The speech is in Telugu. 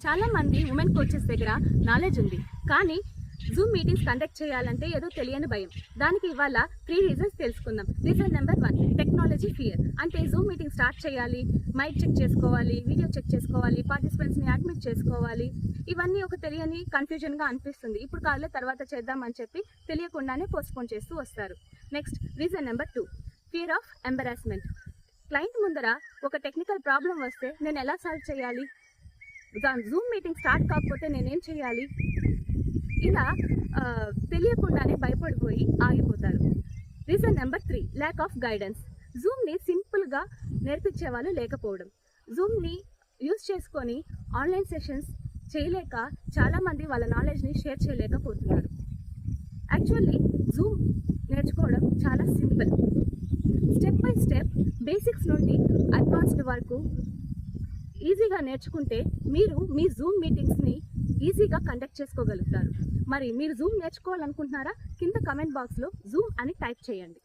చాలా మంది ఉమెన్ కోచెస్ దగ్గర నాలెడ్జ్ ఉంది, కానీ జూమ్ మీటింగ్స్ కండక్ట్ చేయాలంటే ఏదో తెలియని భయం. దానికి ఇవాళ 3 రీజన్స్ తెలుసుకుందాం. Reason number 1, technology fear. అంటే జూమ్ మీటింగ్ స్టార్ట్ చేయాలి, మైక్ చెక్ చేసుకోవాలి, వీడియో చెక్ చేసుకోవాలి, పార్టిసిపెంట్స్ని అడ్మిట్ చేసుకోవాలి. ఇవన్నీ ఒక తెలియని కన్ఫ్యూజన్గా అనిపిస్తుంది. ఇప్పుడు కాలే తర్వాత చేద్దామని చెప్పి తెలియకుండానే పోస్ట్పోన్ చేస్తూ వస్తారు. Next reason number 2, fear of embarrassment. Client ముందర ఒక టెక్నికల్ ప్రాబ్లం వస్తే నేను ఎలా సాల్వ్ చేయాలి, జూమ్ మీటింగ్ స్టార్ట్ కాకపోతే నేనేం చేయాలి, ఇలా తెలియకుండానే భయపడిపోయి ఆగిపోతారు. Reason number 3, lack of guidance. జూమ్ని సింపుల్గా నేర్పించే వాళ్ళు లేకపోవడం. జూమ్ని యూజ్ చేసుకొని ఆన్లైన్ సెషన్స్ చేయలేక చాలామంది వాళ్ళ నాలెడ్జ్ని షేర్ చేయలేకపోతున్నారు. యాక్చువల్లీ జూమ్ నేర్చుకోవడం చాలా simple. Step by step basics నుండి అడ్వాన్స్డ్ వరకు ఈజీగా నేర్చుకుంటే మీరు మీ జూమ్ మీటింగ్స్ని ఈజీగా కండక్ట్ చేసుకోగలుగుతారు. మరి మీరు జూమ్ నేర్చుకోవాలనుకుంటున్నారా? కింద కమెంట్ బాక్స్లో జూమ్ అని టైప్ చేయండి.